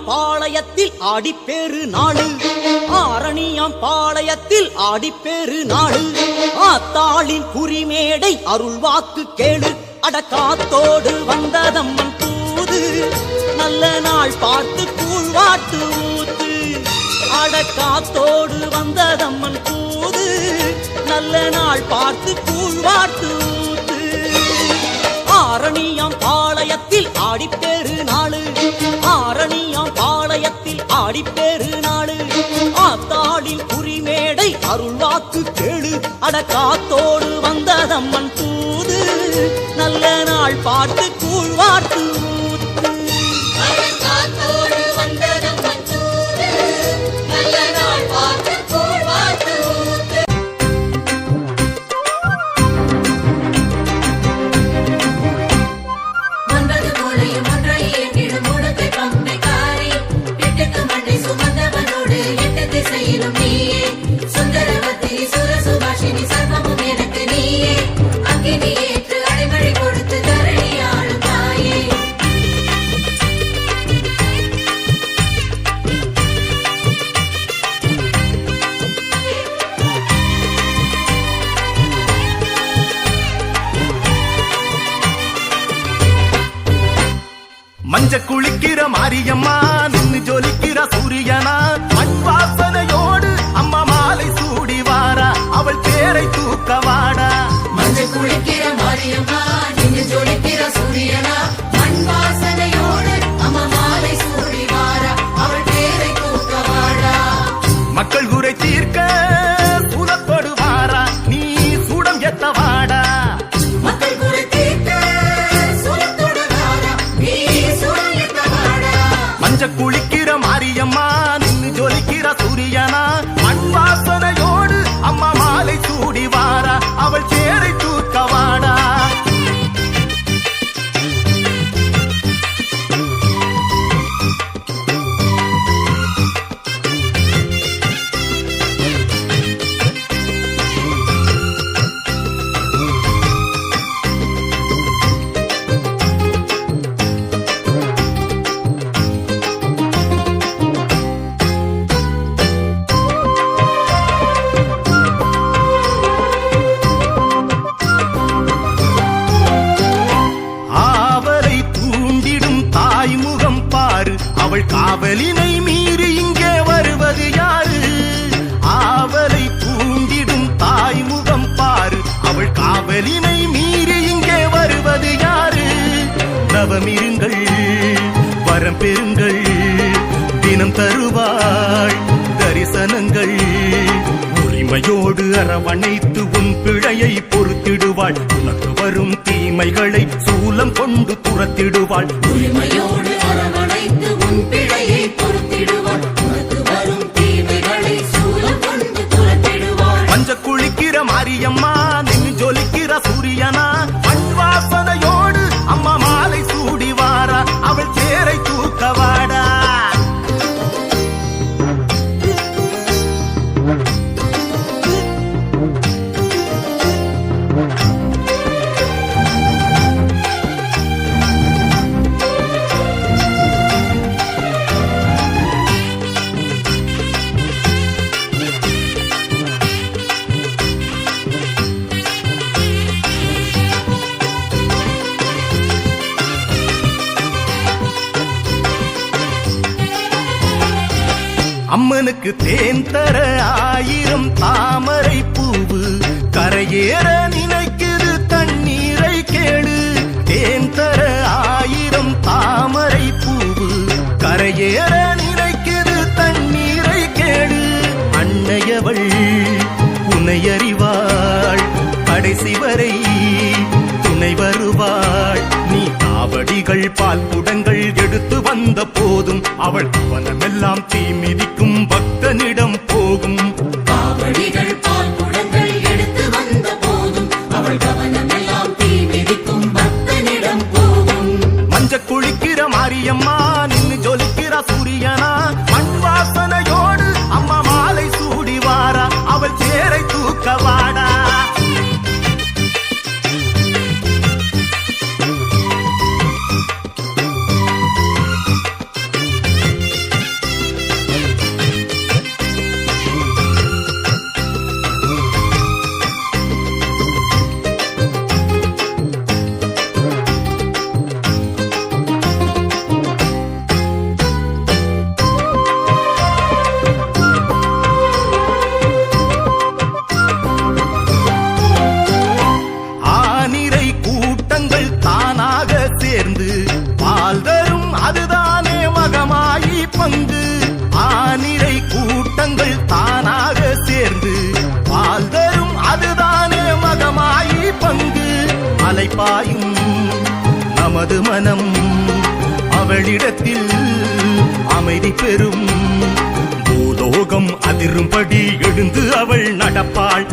பாளையத்தில் ஆடிப்பேறு நாடு, ஆரணியாம் பாளையத்தில் ஆடிப்பேறு நாடு. ஆத்தாளின் குறிமேடை அருள்வாக்கு கேடு, அடக்காத்தோடு வந்ததம்மன் தூது. நல்ல நாள் பார்த்து கூழ்வாட்டு ஊத்து, அடக்காத்தோடு வந்ததம்மன் தூது. நல்ல நாள் பார்த்து கூழ்வாட்டு ஊத்து. ஆரணியாம் பாளையத்தில் ஆடிப்பேறு நாடு, ஆரணியாம் பாளையத்தில் ஆடிப்பேறு நாடு. ஆத்தாளின் குறிமேடை அருள்வாக்கு கேடு, அடக்காத்தோடு வந்ததம்மன் தூது. நல்ல நாள் பார்த்து கூழ்வாட்டு ஊத்து. அடக்காத்தோடு வந்ததம்மன் தூது, நல்ல நாள் பார்த்து கூழ்வாட்டு ஊத்து. வந்தது போலையும் ஒன்றை ஏற்றிடும் உடுக்கை பம்பைக்காரி, எட்டுக்கு மண்ணை சுமந்தவனோடு எட்டு திசையிலும் நீயே. சுந்தரவதி சுரசுபாஷினி சர்வமும் எனக்கு நீயே. அக்கினி ஏற்று அடைமழை கொடுத்து தரணி ஆளும் தாயே. மஞ்ச குளிக்கிற மாரியம்மா, நின்னு ஜொலிக்கிற சூரியனா, மண் வாசனையோடு அம்மா மாலை சூடி வாரா, அவள் பேரை தூக்க வாடா. மஞ்ச குளிக்கிற மாரியம்மா, நின்னு ஜொலிக்கிற சூரியனா, மண் வாசனையோடு அம்மா மாலை சூடி வாரா, அவள் பேரை தூக்க வாடா. மக்கள் குறை தீர்க்க சூலத்தோடு வாரா, நீ சூடம் எத்த வாடா. மக்கள் குறை தீர்க்க சூலத்தோடு வாரா, நீ சூடம் எத்த வாடா. மஞ்ச குளிக்கிற மாரியம்மா, நின்னு ஜொலிக்கிற சூரியனா, மண் வாசனையோடு அம்மா மாலை சூடி வாரா, அவள் பேரை தூக்க வாடா. ஆவலை தூண்டிடும் தாய்முகம் பாரு, அவள் காவலினை மீறி இங்கே வருவது யாரு? ஆவலை தூண்டிடும் தாய்முகம் பாரு, அவள் காவலினை மீறி இங்கே வருவது யாரு? தவமிருங்கள், வரம் பெறுங்கள், தினம் தருவாள் தரிசனங்கள். உரிமையோடு அரவணைத்து உன் பிழையை பொறுத்திடுவாள், உனக்கு வரும் தீமைகளை சூலம் கொண்டு துரத்திடுவாள். உரிமையோடு அரவணைத்து உன் பிழையை பொறுத்திடுவாள், உனக்கு வரும் தீமைகளை சூலம் கொண்டு துரத்திடுவாள். மஞ்ச குளிக்கிற மாரியம்மா, நின்னு ஜொலிக்கிற சூரியனா, மண் வாசனையோடு அம்மா மாலை சூடி வாரா, அவள் பேரை தூக்க வாடா. அம்மனுக்கு தேன் தர ஆயிரம் தாமரை பூவு, கரையேற நினைக்குது தண்ணீரை கேளு. தேன் தர ஆயிரம் தாமரை பூவு, கரையேற நினைக்குது தண்ணீரை கேளு. அன்னையவள் உன்னை அறிவாள், கடைசி வரை துணை வருவாள். நீ காவடிகள் பால் குடங்கள் எடுத்து வந்த போதும் அவள் கவனமெல்லாம் தீ மிதிக்கும் பக்தனிடம் போகும். காவடிகள் பால் குடங்கள் எடுத்து வந்த போதும் அவள் கவனமெல்லாம் தீ மிதிக்கும் பக்தனிடம் போகும். மஞ்ச குளிக்கிற மாரிய மாரியம்மா நின்னு ஜொலிக்கிற சூரியனா மண் வாசனையோடு அம்மா மாலை சூடி வாரா அவள் தேரை தூக்க வாடா ஆனிரை கூட்டங்கள் தானாக சேர்ந்து பால் தரும் அதுதானே மகமாயி பங்கு ஆனிரை கூட்டங்கள் தானாக சேர்ந்து பால் தரும் அதுதானே மகமாயி பங்கு அலைப்பாயும் நமது மனம் அவளிடத்தில் அமைதி பெறும் பூலோகம் அதிரும்படி எழுந்து அவள் நடப்பாள்